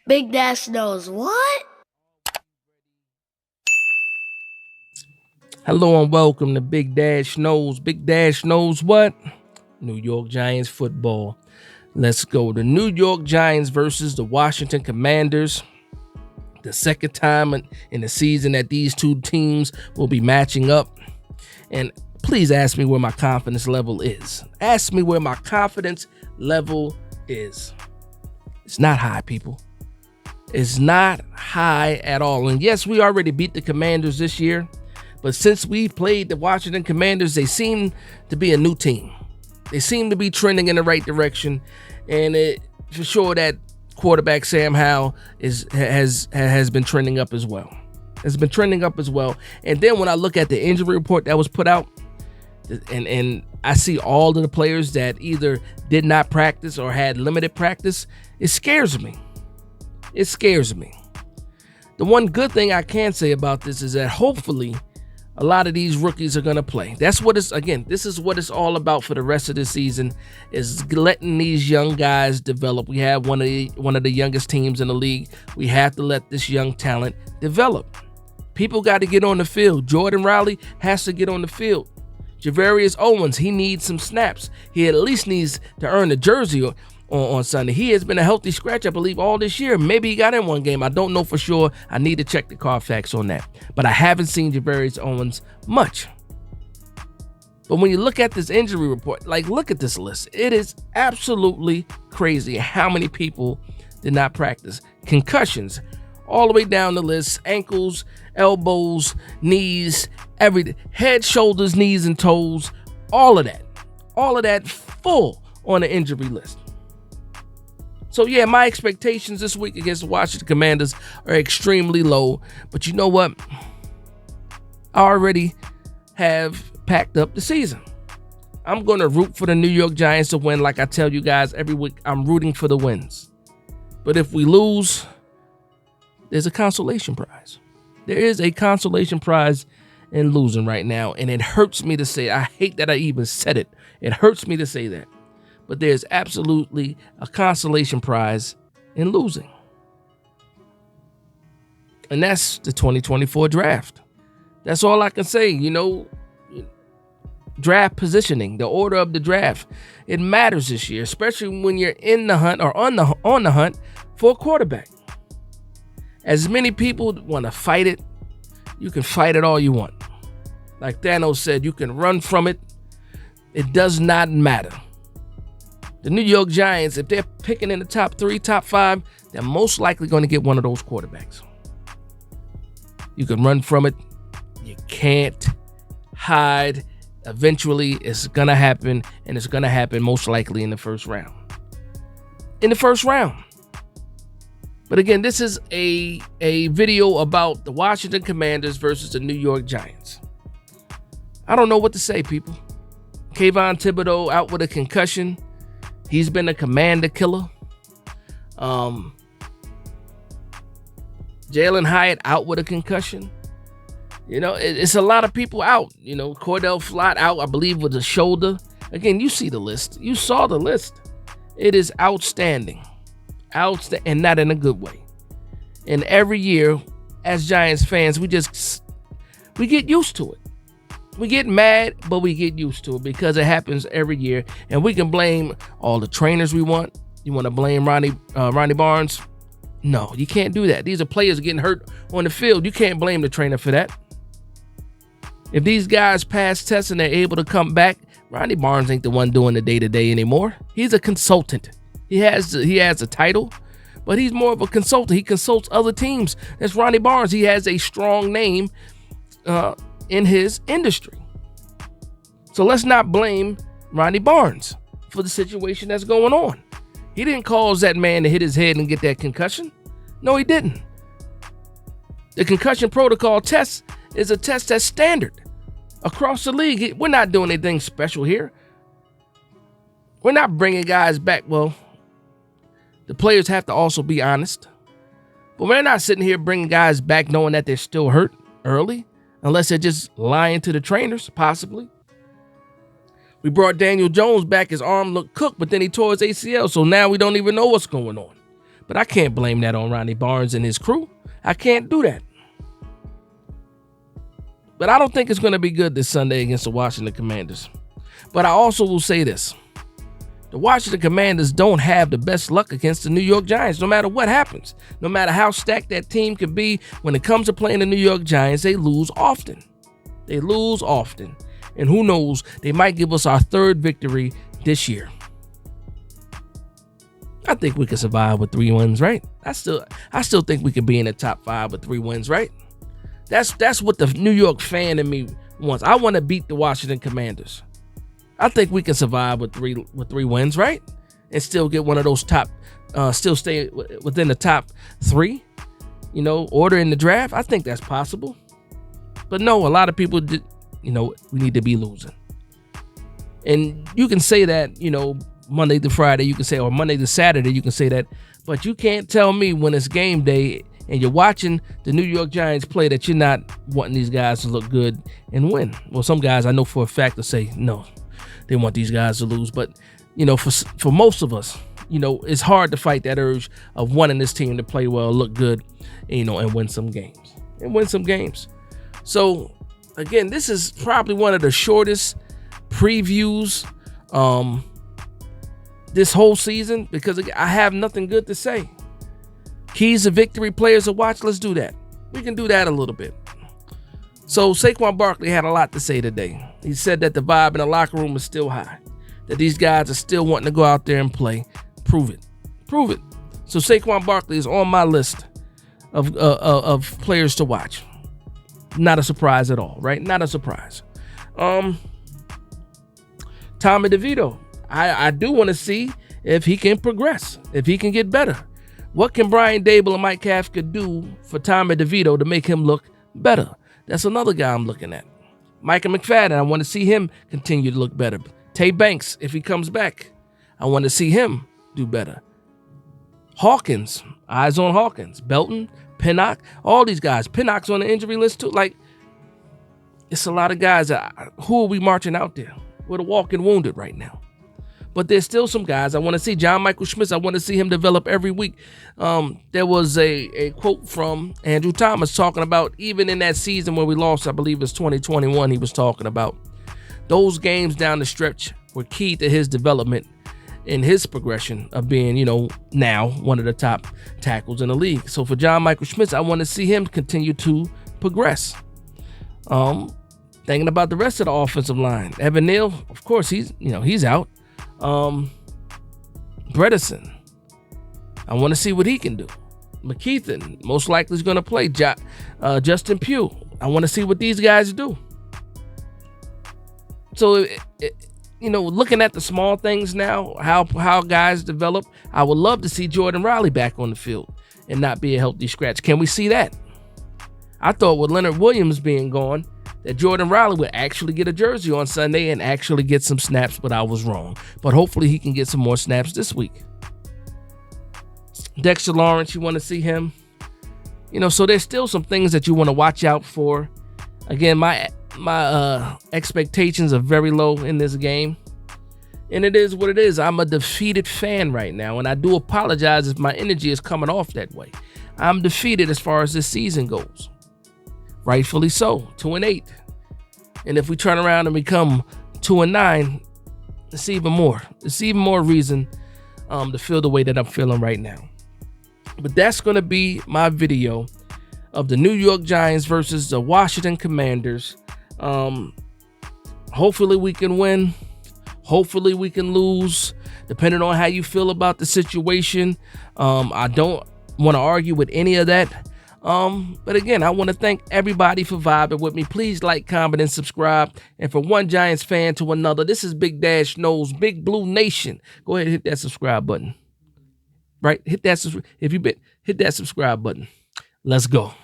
Big Dash knows what? Hello and welcome to Big Dash Knows. Big Dash knows what? New York Giants football. Let's go. The New York Giants versus the Washington Commanders. The second time in the season that these two teams will be matching up. And please ask me where my confidence level is. Ask me where my confidence level is. It's not high, people. It's not high at all. And yes, we already beat the Commanders this year. But since we played the Washington Commanders, they seem to be a new team. They seem to be trending in the right direction. And for sure that quarterback Sam Howell has been trending up as well. Has been trending up as well. And then when I look at the injury report that was put out, and I see all of the players that either did not practice or had limited practice, it scares me. It scares me. The one good thing I can say about this is that hopefully a lot of these rookies are going to play. That's what it's, again, this is what it's all about for the rest of the season, is letting these young guys develop. We have one of the youngest teams in the league. We have to let this young talent develop. People got to get on the field. Jordan Riley has to get on the field. Javarius Owens, he needs some snaps. He at least needs to earn the jersey on Sunday. He has been a healthy scratch, I believe, all this year. Maybe he got in one game. I don't know for sure. I need to check the Carfax on that. But I haven't seen Javarius Owens much. But when you look at this injury report, look at this list. It is absolutely crazy how many people did not practice. Concussions, all the way down the list. Ankles, elbows, knees, everything. Head, shoulders, knees, and toes. All of that full on the injury list. So yeah, my expectations this week against the Washington Commanders are extremely low. But you know what? I already have packed up the season. I'm going to root for the New York Giants to win. Like I tell you guys every week, I'm rooting for the wins. But if we lose, there's a consolation prize. There is a consolation prize in losing right now. And it hurts me to say, I hate that I even said it. It hurts me to say that. But there's absolutely a consolation prize in losing. And that's the 2024 draft. That's all I can say. Draft positioning, the order of the draft, it matters this year, especially when you're in the hunt or on the hunt for a quarterback. As many people want to fight it, you can fight it all you want. Like Thanos said, you can run from it. It does not matter. The New York Giants, if they're picking in the top 3, top 5, they're most likely going to get one of those quarterbacks. You can run from it. You can't hide. Eventually, it's going to happen, and it's going to happen most likely in the first round. But again, this is a video about the Washington Commanders versus the New York Giants. I don't know what to say, people. Kayvon Thibodeau out with a concussion. He's been a commander killer. Jalen Hyatt out with a concussion. It's a lot of people out. Cordell Flott out, I believe, with a shoulder. Again, you see the list. You saw the list. It is outstanding. And not in a good way. And every year, as Giants fans, we get used to it. We get mad, but we get used to it because it happens every year. And we can blame all the trainers we want. You want to blame Ronnie Barnes? No, you can't do that. These are players getting hurt on the field. You can't blame the trainer for that. If these guys pass tests and they're able to come back, Ronnie Barnes ain't the one doing the day-to-day anymore. He's a consultant. He has a title, but he's more of a consultant. He consults other teams. That's Ronnie Barnes. He has a strong name in his industry. So let's not blame Ronnie Barnes for the situation that's going on. He didn't cause that man to hit his head and get that concussion. No, he didn't. The concussion protocol test is a test that's standard across the league. We're not doing anything special here. We're not bringing guys back. Well, the players have to also be honest. But we're not sitting here bringing guys back knowing that they're still hurt early. Unless they're just lying to the trainers, possibly. We brought Daniel Jones back. His arm looked cooked, but then he tore his ACL. So now we don't even know what's going on. But I can't blame that on Ronnie Barnes and his crew. I can't do that. But I don't think it's going to be good this Sunday against the Washington Commanders. But I also will say this. The Washington Commanders don't have the best luck against the New York Giants, no matter what happens. No matter how stacked that team can be, when it comes to playing the New York Giants, they lose often. They lose often. And who knows, they might give us our third victory this year. I think we can survive with 3 wins, right? I still think we could be in the top 5 with 3 wins, right? That's what the New York fan in me wants. I want to beat the Washington Commanders. I think we can survive with three wins, right? And still get one of those still stay within the top 3, order in the draft. I think that's possible. But no, a lot of people did, we need to be losing. And you can say that, Monday to Friday, you can say, or Monday to Saturday, you can say that. But you can't tell me when it's game day and you're watching the New York Giants play that you're not wanting these guys to look good and win. Well, some guys I know for a fact to say, no, they want these guys to lose. But, for most of us, it's hard to fight that urge of wanting this team to play well, look good, and win some games. So, again, this is probably one of the shortest previews this whole season because I have nothing good to say. Keys to victory, players to watch. Let's do that. We can do that a little bit. So Saquon Barkley had a lot to say today. He said that the vibe in the locker room is still high, that these guys are still wanting to go out there and play. Prove it. So Saquon Barkley is on my list of players to watch. Not a surprise at all, right? Not a surprise. Tommy DeVito. I do want to see if he can progress, if he can get better. What can Brian Dable and Mike Kafka do for Tommy DeVito to make him look better? That's another guy I'm looking at. Micah McFadden, I want to see him continue to look better. Tay Banks, if he comes back, I want to see him do better. Hawkins, eyes on Hawkins. Belton, Pinnock, all these guys. Pinnock's on the injury list too. It's a lot of guys. Who are we marching out there? We're the walking wounded right now. But there's still some guys I want to see. John Michael Schmitz, I want to see him develop every week. There was a quote from Andrew Thomas talking about even in that season where we lost, I believe it's 2021, he was talking about those games down the stretch were key to his development in his progression of being, now one of the top tackles in the league. So for John Michael Schmitz, I want to see him continue to progress. Thinking about the rest of the offensive line. Evan Neal, of course, he's out. Bredesen, I want to see what he can do. McKeithen, most likely is going to play. Justin Pugh, I want to see what these guys do. So, looking at the small things now, how guys develop, I would love to see Jordan Riley back on the field and not be a healthy scratch. Can we see that? I thought with Leonard Williams being gone, that Jordan Riley would actually get a jersey on Sunday and actually get some snaps, but I was wrong. But hopefully he can get some more snaps this week. Dexter Lawrence, you want to see him? So there's still some things that you want to watch out for. Again, my expectations are very low in this game. And it is what it is. I'm a defeated fan right now, and I do apologize if my energy is coming off that way. I'm defeated as far as this season goes. Rightfully so, 2-8. And if we turn around and become 2-9, it's even more. It's even more reason to feel the way that I'm feeling right now. But that's going to be my video of the New York Giants versus the Washington Commanders. Hopefully we can win. Hopefully we can lose, depending on how you feel about the situation. I don't want to argue with any of that. But again, I want to thank everybody for vibing with me. Please like, comment, and subscribe. And for one Giants fan to another, this is Big Dash Knows, Big Blue Nation. Go ahead and hit that subscribe button. Right? Hit that subscribe button. Let's go.